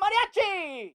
mariachi.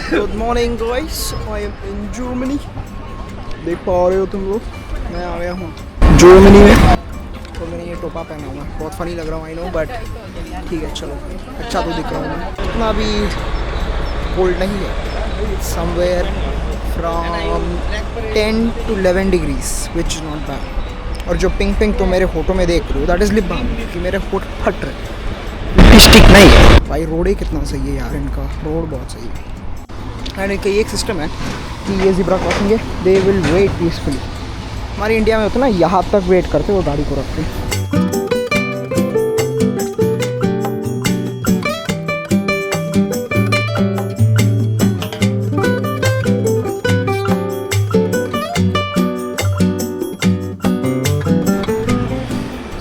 Good morning guys, I am in Germany. देख पा रहे हो तुम लोग, मैं आ गया हूँ जर्मनी में। तो मैंने ये टोपा पहना हुआ है, बहुत फनी लग रहा हूँ आई नो, बट ठीक है चलो, अच्छा तो दिख रहा हूँ मैं। इतना भी कोल्ड नहीं है, somewhere from 10 to 11 degrees which is not bad. और जो पिंक पिंक तो मेरे होठों में देख रहे हो, दैट इज़ लिप बाम, क्योंकि मेरे होठ फट रहे, लिपस्टिक नहीं है भाई। रोड ही कितना सही है यार, इनका रोड बहुत सही है। एंड इनका ये एक सिस्टम है कि ये ज़िब्रा क्रॉसिंग है, दे विल वेट पीसफुली। हमारे इंडिया में होता है ना, यहाँ तक वेट करते वो गाड़ी को रखते हैं।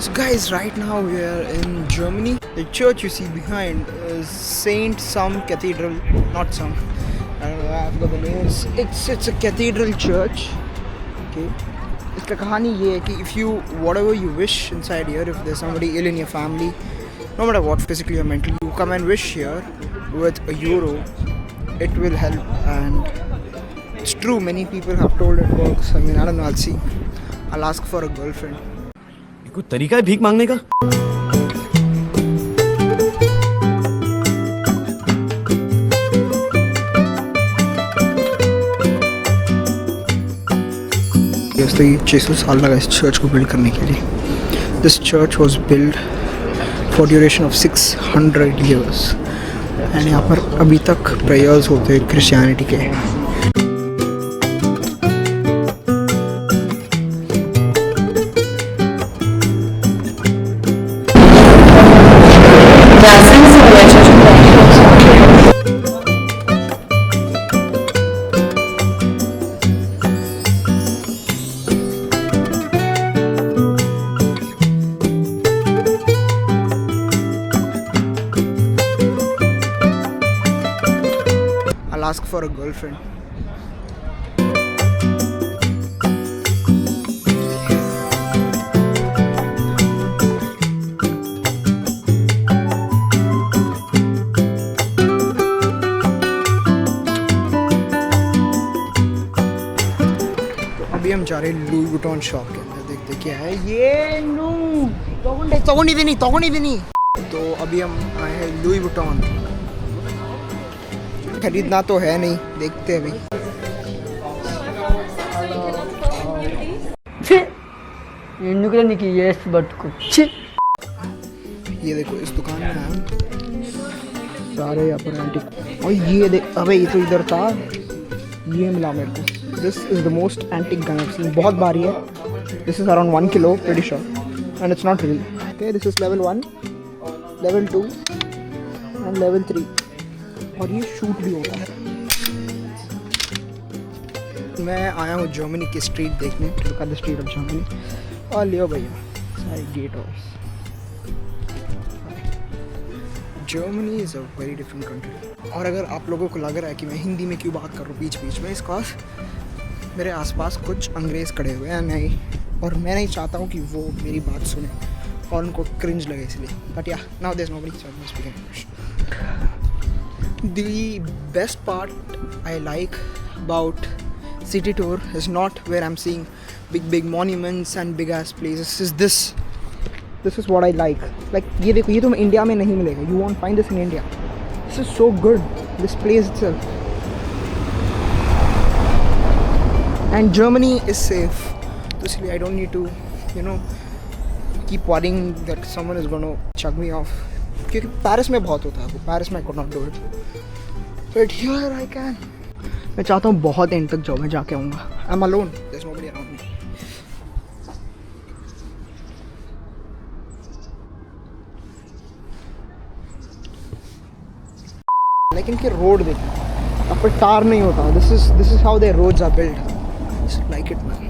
So guys, right now we are in Germany. The church you see behind is Saint some Cathedral, not some. I don't know, I forgot the name. It's a cathedral church. Okay. इसका कहानी ये है कि if you whatever you wish inside here, if there's somebody ill in your family, no matter what, physically or mentally, you come and wish here with €1. It will help, and it's true. Many people have told it works. I mean, I don't know. I'll see. I'll ask for a girlfriend. कोई तरीका है भीख मांगने का? तो ये 600 साल लगा इस चर्च को बिल्ड करने के लिए। This church was build for duration of 600 years, and यहाँ पर अभी तक प्रेयर्स होते हैं क्रिश्चियनिटी के। I'll ask for a girlfriend. अभी हम जा रहे हैं लुई वुइटन शॉप के अंदर, देखते क्या है ये। तगोनी देनी। तो अभी हम आए हैं लुई वुइटन। खरीदना तो है नहीं, देखते हैं अभी। ये देखो इस दुकान में है सारे यहाँ पर एंटिक। और ये देख, अबे ये तो इधर था, ये मिला मेरे को। This is the most antique gun I've seen। बहुत भारी है। This is around 1 kilo, pretty sure, and it's not real. Okay, this is level 1, level 2 and level 3, और ये शूट भी होता है। मैं आया हूँ जर्मनी की स्ट्रीट देखने, look at the street of Germany. और लियो भैया सारे gate house. Germany is a very different country. और अगर आप लोगों को लग रहा है कि मैं हिंदी में क्यों बात कर रहा हूँ बीच बीच में, इसका मेरे आसपास कुछ अंग्रेज़ खड़े हुए हैं नहीं, और मैं नहीं चाहता हूँ कि वो मेरी बात सुने और उनको क्रिंज लगे, इसलिए। But yeah now there is nobody, so I am speaking English. The best part I like about city tour is not where I'm seeing big monuments and big ass places. This is what I like. Like ये देखो, ये तुम India में नहीं मिलेगा. You won't find this in India. This is so good. This place itself. And Germany is safe. So इसलिए I don't need to, keep worrying that someone is going to chug me off. क्योंकि Paris में बहुत होता है वो. Paris में I could not do it. But here I can. मैं चाहता हूँ बहुत एंड तक जाऊँ. मैं जाके आऊँगा. I'm alone. There's nobody around me. लेकिन इनके रोड देखो, यहाँ पर टार नहीं होता. This is how their roads are built. Just like it, man.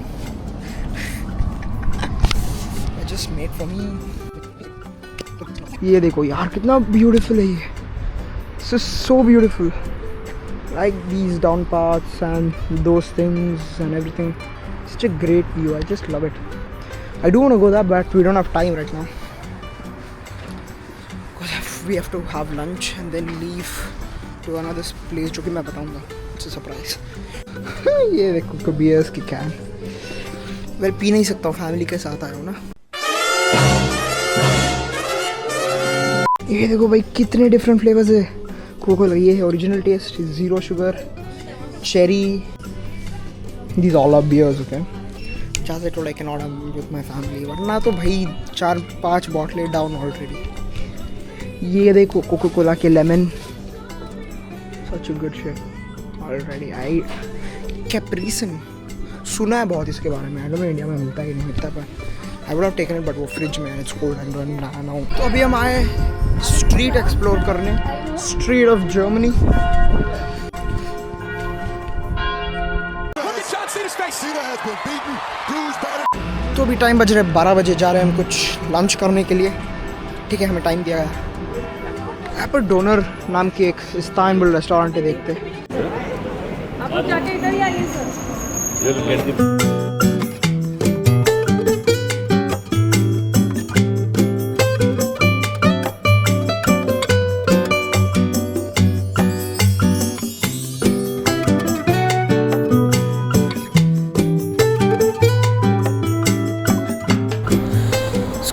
I just made for me. ये देखो यार कितना beautiful है ये. This is so beautiful. Like these down paths and those things and everything. Such a great view. I just love it. I do want to go there, but we don't have time right now. Because we have to have lunch and then leave to another place जो कि मैं बताऊंगा. It's a surprise. ये देखो bears की can. मैं P नहीं सकता हूँ, फैमिली के साथ आया हूँ ना. ये देखो भाई कितने डिफरेंट फ्लेवर्स है. कोको ये है original taste, zero sugar, cherry. These all are beers, okay. Just I told I cannot have with my family, वरना तो भाई 4-5 बॉटलें डाउन ऑलरेडी. ये देखो कोको कोला के lemon. Such a good shit already. कैप्रिसन सुना है बहुत इसके बारे में. I don't know इंडिया में मिलता है कि नहीं मिलता, पर I would have taken it, but वो फ्रिज में है. It's cold and running now. तो अभी हम आए स्ट्रीट एक्सप्लोर करने. Street of Germany. तो अभी टाइम बज रहे 12 बजे. जा रहे हैं हम कुछ लंच करने के लिए. ठीक है, हमें टाइम दिया है. यहाँ पर डोनर नाम की एक इस्तांबुल रेस्टोरेंट है, देखते हैं. आप जाके इधर ही आइए sir.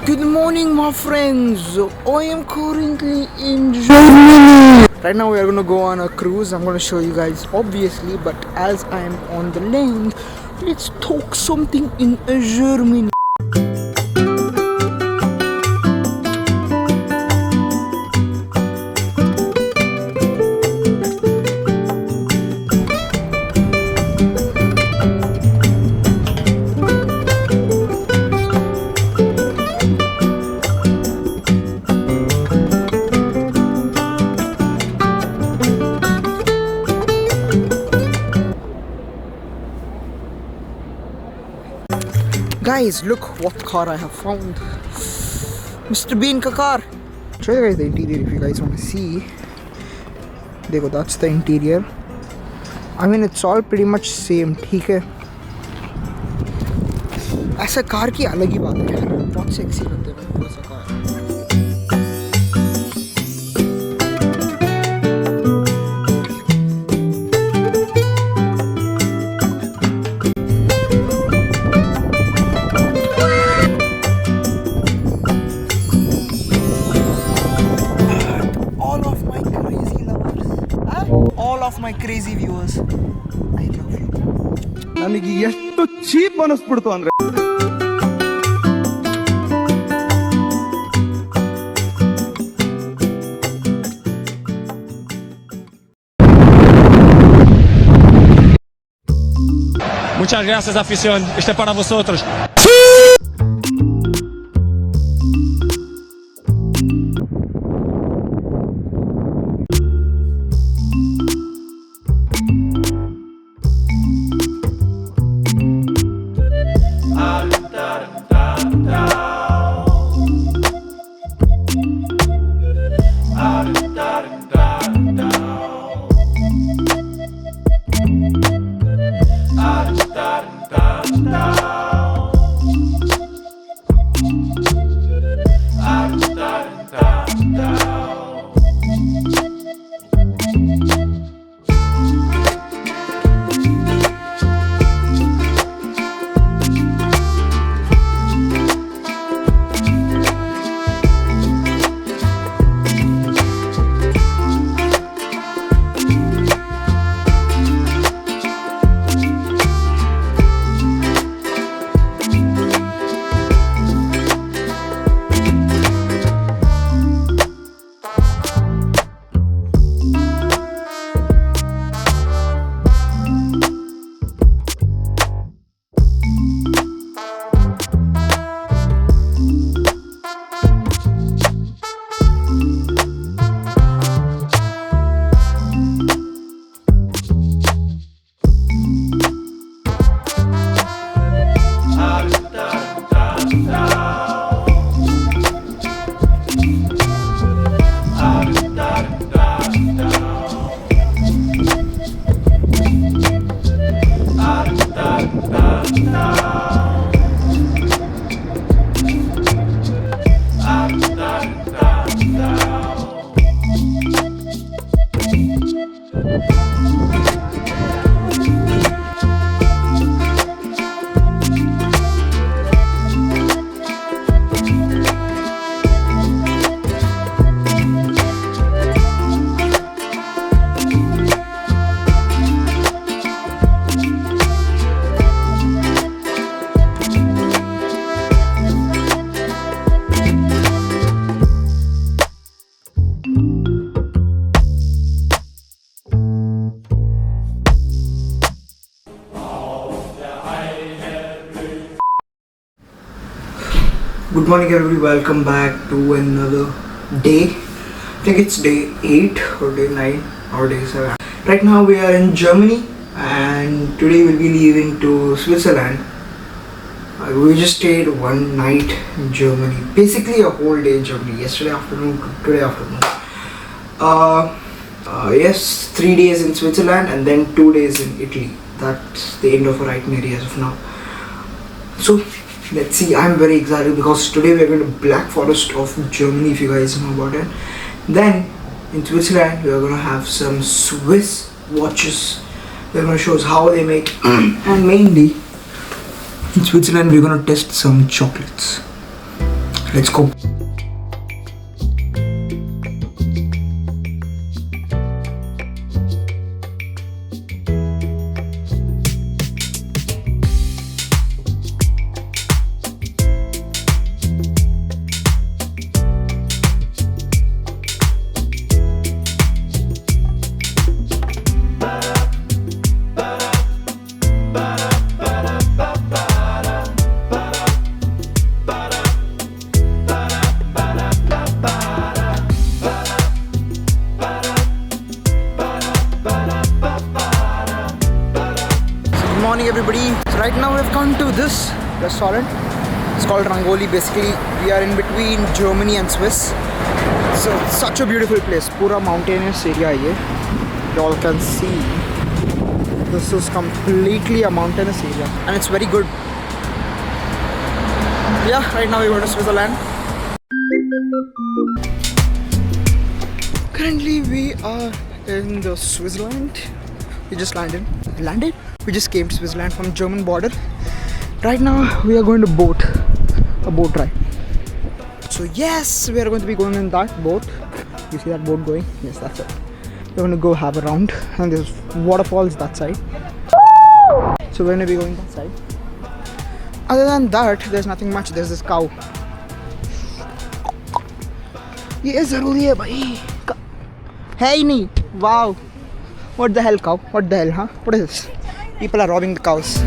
Good morning, my friends. I am currently in Germany. Right now we are going to go on a cruise. I'm going to show you guys obviously, but as I am on the land, let's talk something in German. Guys, look what car I have found. Mr. Bean ka car. Show you guys the interior if you guys want to see. देखो, that's the interior. I mean, it's all pretty much same. ठीक है. ऐसा car की अलग ही बात है यार. बहुत सेक्सी लगता है मेरे को ऐसा car. Of my crazy viewers, I love you. ನನಗೆ ಎಷ್ಟು ಚೀಪ್ ಅನಿಸ್ಬಿಡ್ತು ಅಂದ್ರೆ. Muchas gracias, afición. Este es para vosotros. Good morning everybody, welcome back to another day. I think it's day 8 or day 9 or day 7. Right now we are in Germany and today we'll be leaving to Switzerland. We just stayed one night in Germany, basically a whole day in Germany, yesterday afternoon to today afternoon. Yes, 3 days in Switzerland and then 2 days in Italy. That's the end of our itinerary as of now. So let's see, I'm very excited because today we're going to Black Forest of Germany, if you guys know about it. Then in Switzerland we're going to have some Swiss watches. They're going to show us how they make and mainly in Switzerland we're going to test some chocolates. Let's go. Morning everybody. So right now we've come to this restaurant. It's called Rangoli. Basically we are in between Germany and Swiss. So it's such a beautiful place. Pura mountainous area here. You all can see. This is completely a mountainous area and it's very good. Yeah, right now we're going to Switzerland. Currently we are in the Switzerland. We just landed. We just came to Switzerland from German border. Right now we are going to a boat ride. So yes, we are going to be going in that boat. You see that boat going? Yes, that's it. We're going to go have a round and there's waterfalls that side. So we're going to be going that side. Other than that, there's nothing much. There's this cow. Yes, hey, nee. Wow. What the hell, cow? What the hell, huh? What is this? People are robbing the cows.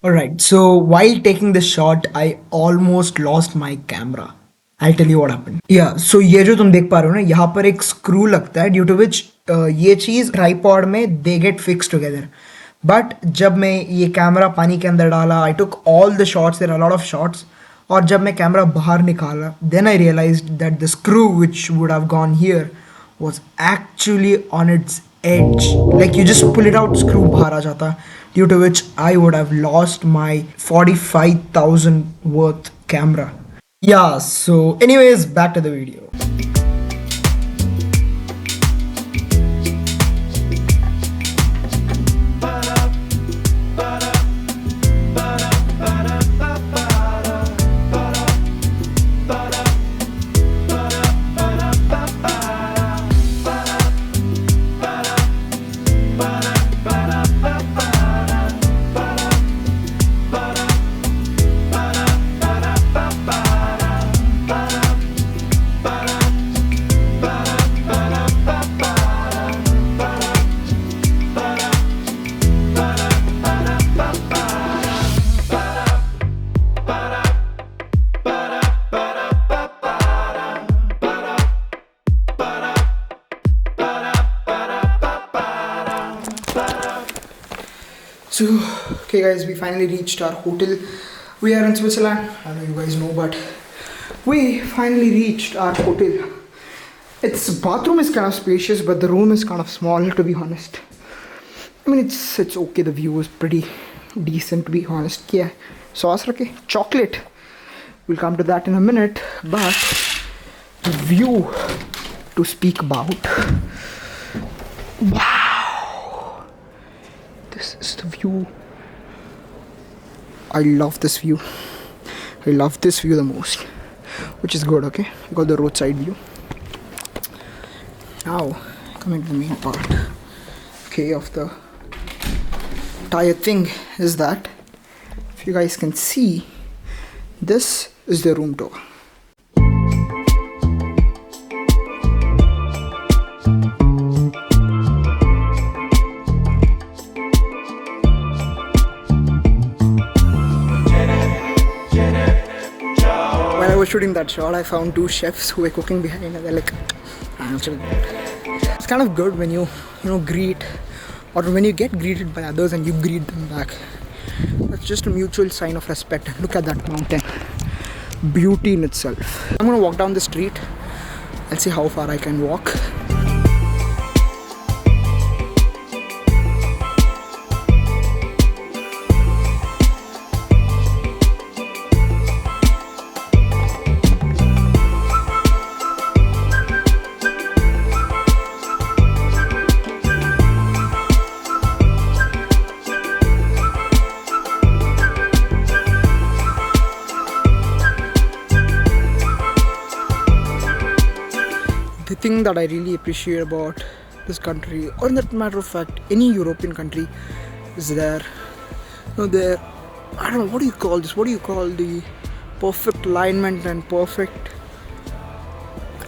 Alright, so while taking this shot, I almost lost my camera. I'll tell you what happened. Yeah, so ये जो तुम देख पा रहे हो ना, यहाँ पर एक screw लगता है, due to which ये चीज़ tripod में they get fixed together. But जब मैं ये कैमरा पानी के अंदर डाला, I took all the shots, there are a lot of shots. और जब मैं कैमरा बाहर निकाला, then I realized that the screw which would have gone here was actually on its edge. Like you just pull it out, screw बाहर आ जाता. Due to which I would have lost my 45,000 worth camera. Yeah, so anyways, back to the video. So, okay guys, we finally reached our hotel. We are in Switzerland. I know you guys know, but we finally reached our hotel. Its bathroom is kind of spacious, but the room is kind of small, to be honest. I mean, it's okay. The view is pretty decent, to be honest. Yeah, sauce rake, chocolate. We'll come to that in a minute. But the view to speak about. Wow, this is the view. I love this view. I love this view the most, which is good. Okay, we got the roadside view. Now coming to the main part, okay, of the entire thing is that if you guys can see, this is the room tour. While I was shooting that shot, I found two chefs who were cooking behind, and they're like, it's kind of good when you greet, or when you get greeted by others and you greet them back. That's just a mutual sign of respect. Look at that mountain, beauty in itself. I'm gonna walk down the street. I'll see how far I can walk. The thing that I really appreciate about this country, or in that matter of fact, any European country, is there, I don't know, what do you call this? What do you call the perfect alignment and perfect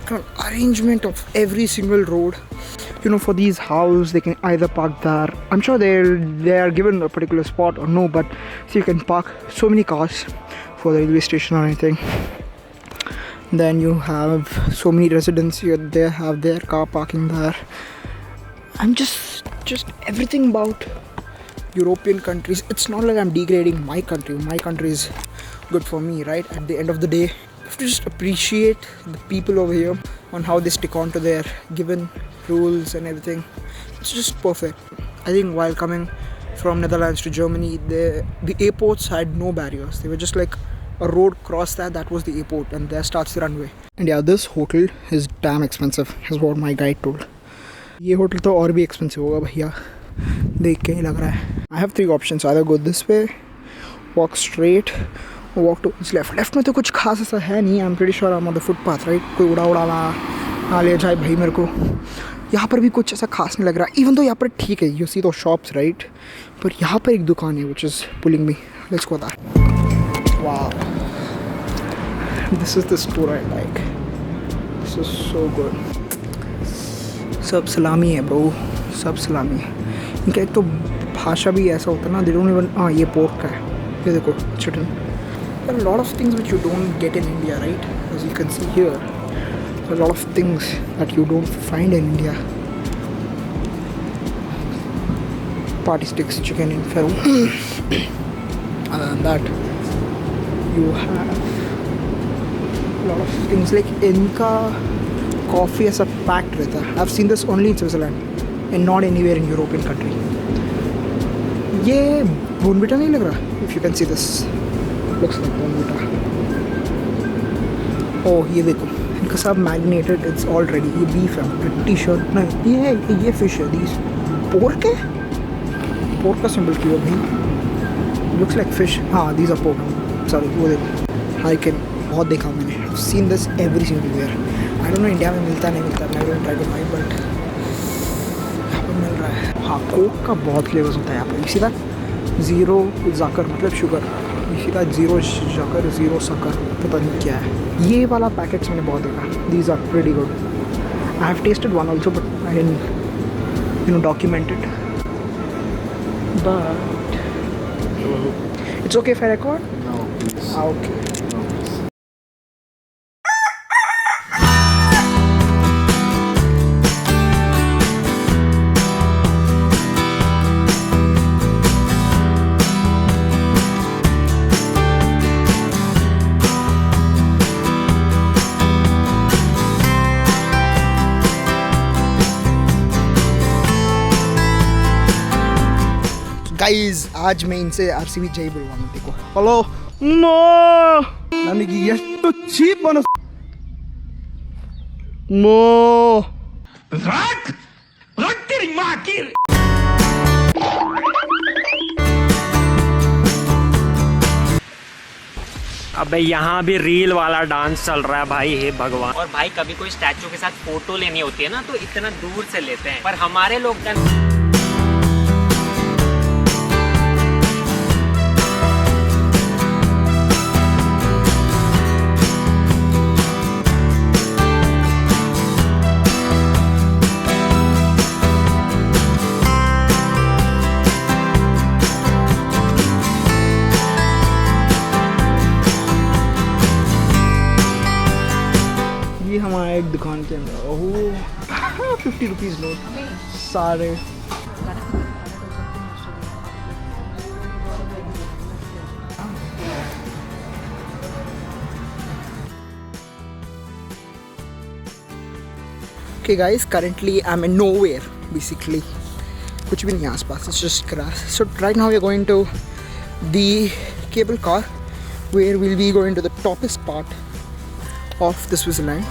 kind of arrangement of every single road? For these houses, they can either park there. I'm sure they are given a particular spot or no, but so you can park so many cars for the railway station or anything. Then you have so many residents here, they have their car parking there. I'm just everything about European countries. It's not like I'm degrading my country. My country is good for me, right? At the end of the day, you have to just appreciate the people over here on how they stick on to their given rules and everything. It's just perfect. I think while coming from Netherlands to Germany, the airports had no barriers. They were just like a road crossed that was the airport, and there starts the runway. And yeah, this hotel is damn expensive, is what my guide told. This hotel तो और भी expensive होगा भैया, देख के ही लग रहा है. I have three options: either go this way, walk straight, or walk towards left. Left में तो कुछ खास ऐसा है नहीं. I'm pretty sure I'm on the footpath, right? कोई उड़ा ना ले जाए भाई मेरे को. यहाँ पर भी कुछ ऐसा खास नहीं लग रहा. Even though यहाँ पर ठीक है, you see those shops, right? पर यहाँ पर एक दुकान है which is pulling me. Let's go there. Wow, this is the store I like. This is so good. सब सलामी है bro, सब सलामी है. इनका एक तो भाषा भी ऐसा होता है ना, they don't even, ये पोर्क का है, ये देखो chicken. There are a lot of things which you don't get in India, right? As you can see here, there are a lot of things that you don't find in India. Party sticks, chicken in Peru. Other than that, you have a lot of things like इनका coffee ऐसा packed रहता है. I've seen this only in Switzerland and not anywhere in European country. ये बोनविटा नहीं लग रहा? If you can see this, looks like Bournvita. Oh, ये देखो, इनका सब marinated, it's all ready. ये beef है, pretty sure. नहीं, ये fish है. These pork है? Pork का symbol क्यों है भाई? Looks like fish. हाँ, these are pork. Sorry, वो देखो. I can बहुत देखा मैंने. I've seen this every single year. I don't know India में मिलता नहीं मिलता. I don't try to buy, but यहाँ पर मिल रहा है. हाँ, कोक का बहुत फ्लेवर्स होता है यहाँ पर. इसी तरह ज़ीरो ज़ाकर मतलब शुगर. इसी तरह ज़ीरो शक्कर, ज़ीरो शक्कर, पता नहीं क्या है. ये वाला पैकेट्स मैंने बहुत देखा. These are pretty good. I have tasted one also, but I didn't document it. But it's okay if I record? No, please. Okay. Guys आज मैं इनसे आरसीबी जय बुलवाऊंगा देखो हेलो ನನಗೆ ಎಷ್ಟು ಚೀಪ್ ಅನಿಸ್ मो अबे यहाँ भी रील वाला डांस चल रहा है भाई, हे भगवान। और भाई कभी कोई स्टैचू के साथ फोटो लेनी होती है ना तो इतना दूर से लेते हैं, पर हमारे लोग ये हमारा एक दुकान के अंदर ओह 50 रुपीज़ नोट सारे Okay guys, currently I'm in nowhere basically. कुछ भी नहीं है आसपास, it's just grass. So right now we are going to the cable car where we'll be going to the toppest part of the Switzerland.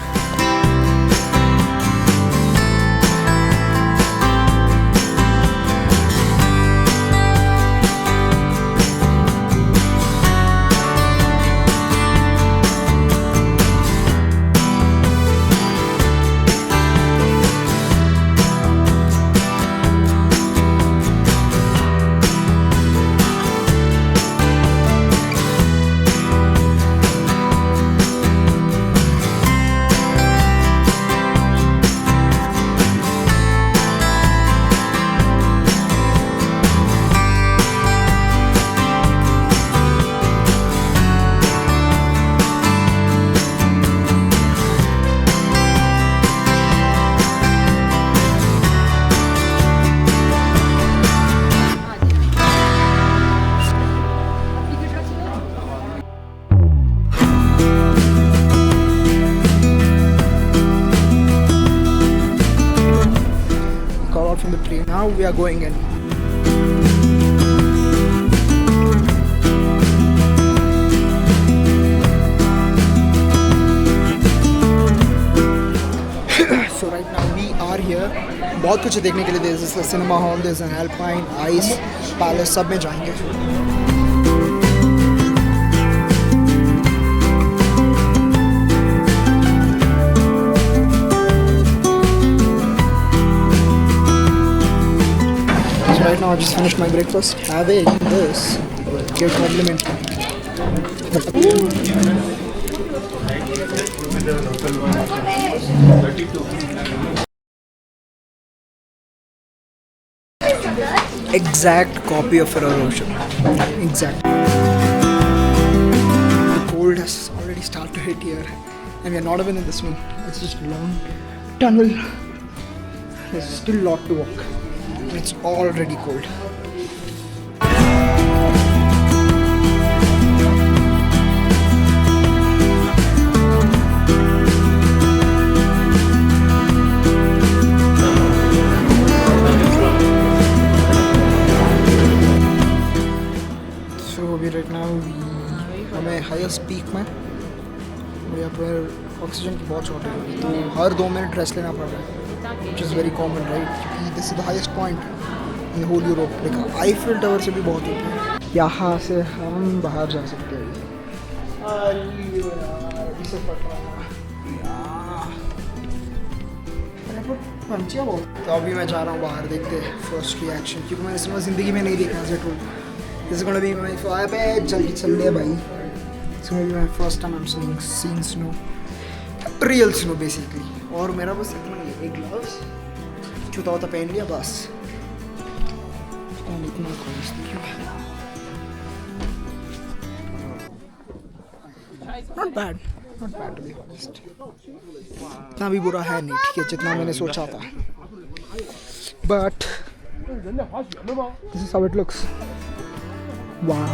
From the train. Now we are going in. So right now we are here. बहुत कुछ देखने के लिए there's a cinema hall, there's an alpine, ice palace, सब में जाएंगे. Right now I just finished my breakfast having this get complimentary. Exact copy of Ferrero Rocher. Exact. The cold has already started to hit here and we are not even in this one. It's just a long tunnel. There's still a lot to walk. It's already cold. So we right now हमें highest peak में और यहाँ पर oxygen की बहुत shortage होगी तो हर 2 minute rest लेना पड़ रहा है. Which is very common, right? This is the highest point in the whole Europe. Like Eiffel Tower से भी बहुत ऊपर है. यहाँ से हम बाहर जा सकते हैं. इसे पंचिया बहुत. तो अभी मैं जा रहा हूँ बाहर देखते हैं फर्स्ट रिएक्शन क्योंकि मैंने सिनेमा ज़िंदगी में नहीं देखा ऐसे tool. This is gonna be my जल्दी चल रही है भाई. It's gonna be my first time I'm seeing snow. Real snow basically. और मेरा बस इतना ही एक ग्लव्स जूता होता पहन लिया बस. इतना not bad to be honest. इतना भी बुरा है नहीं, ठीक है जितना मैंने सोचा था. But this is how it looks. Wow.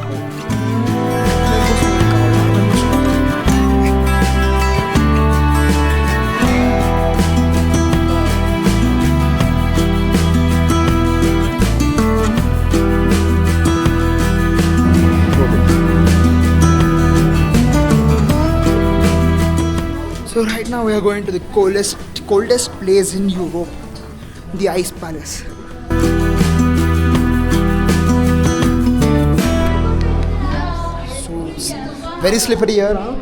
we are going to the coldest place in Europe, the Ice Palace. So very slippery here, huh?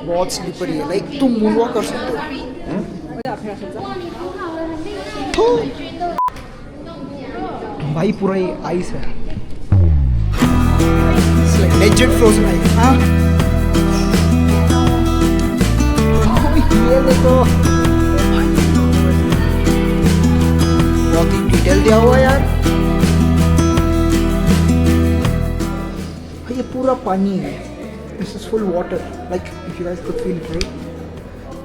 बहुत स्लिपरी है, लाइक तुम मूनवॉक कर सकते हो भाई, पूरा ये आइस है, लेजेंड फ्रोजन आइस। हाँ ये देखो, बहुत ही डिटेल दिया हुआ यार। ये पूरा पानी है, this is full water, like if you guys could feel it, right?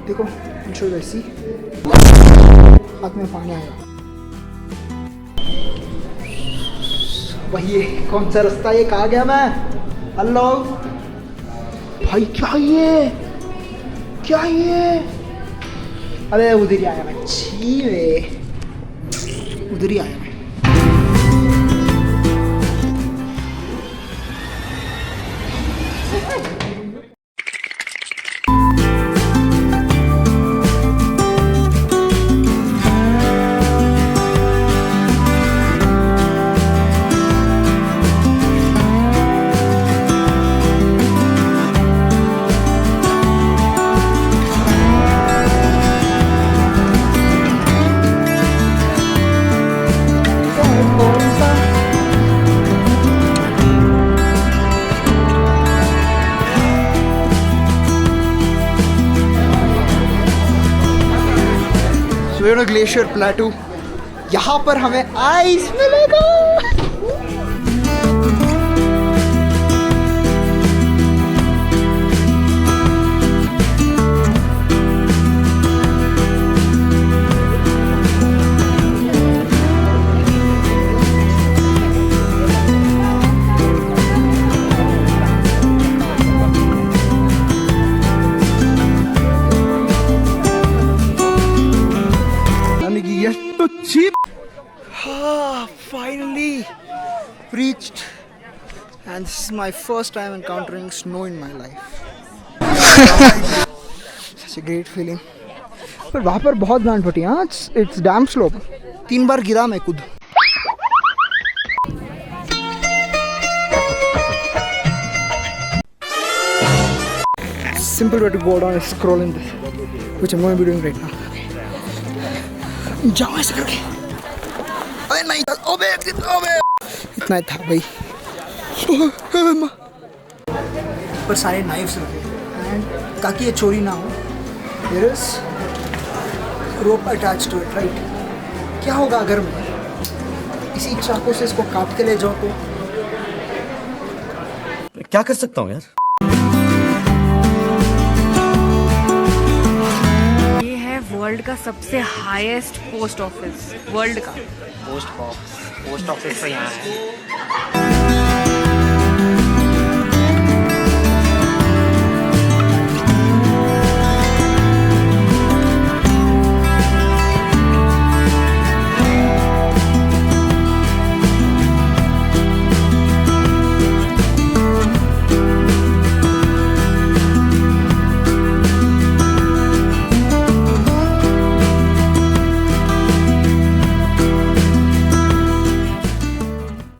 देखो, I'll show you guys, see? हाथ में पानी आया। भाई ये कौन सा रास्ता, ये कहाँ गया मैं? हेलो भाई, क्या ये, क्या ये? अबे उधर ही आया मैं, छी वे, उधर ही आया मैं। वेरो ग्लेशियर प्लेटू, यहाँ पर हमें आइस मिलेगा। ಎಷ್ಟು cheap. Finally reached, and this is my first time encountering snow in my life. Such a great feeling. पर वहाँ पर बहुत गांड फटी। हाँ, it's damn slope. 3 बार गिरा मैं खुद। Simple way to go down is scrolling this, which I'm going to be doing right now. जाओ ऐसे करके, अबे नहीं, अबे इतना ही था भाई। पर सारे नाइफ्स रखे एंड ताकि ये चोरी ना हो, there is rope attach to it, right? क्या होगा अगर मैं इसी चाकू से इसको काट के ले जाऊँ तो? क्या कर सकता हूँ यार? वर्ल्ड का सबसे हाईएस्ट पोस्ट ऑफिस, वर्ल्ड का पोस्ट ऑफिस तो यहाँ है।